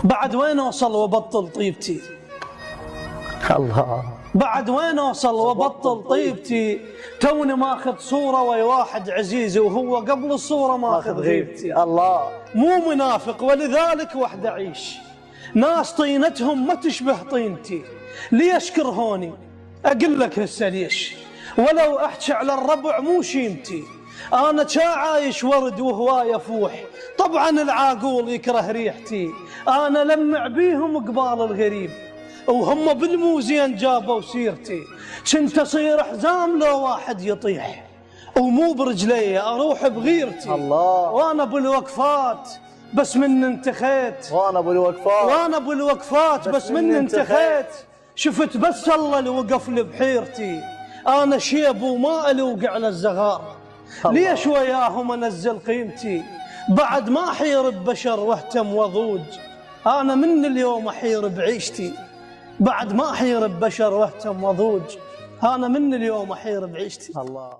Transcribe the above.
بعد وين أوصل وبطل طيبتي؟ الله. بعد وين أوصل وبطل طيبتي؟ توني ماخذ صورة ويا واحد عزيزي وهو قبل الصورة ماخذ غيبتي. الله. مو منافق ولذلك وحد أعيش، ناس طينتهم ما تشبه طينتي، ليش كرهوني؟ أقول لك هسه ليش، ولو أحكي على الربع مو شيمتي، أنا عايش ورد وهواي أفوح، طبعا العاقول يكره ريحتي، أنا لمع بيهم قبال الغريب وهم بالموزين جابوا سيرتي، كنت أصير حزام لو واحد يطيح ومو برجلي أروح بغيرتي. الله. وأنا بالوقفات بس من انتخيت، وانا بالوقفات بس من انتخيت، شفت بس الله اللي وقف لي بحيرتي، أنا شيب وما ألوق على الزغار، ليش وياهم أنزل قيمتي؟ بعد ما أحير ببشر واهتم وضوج، أنا من اليوم أحير بعيشتي، بعد ما أحير ببشر واهتم وضوج، أنا من اليوم أحير بعيشتي. الله.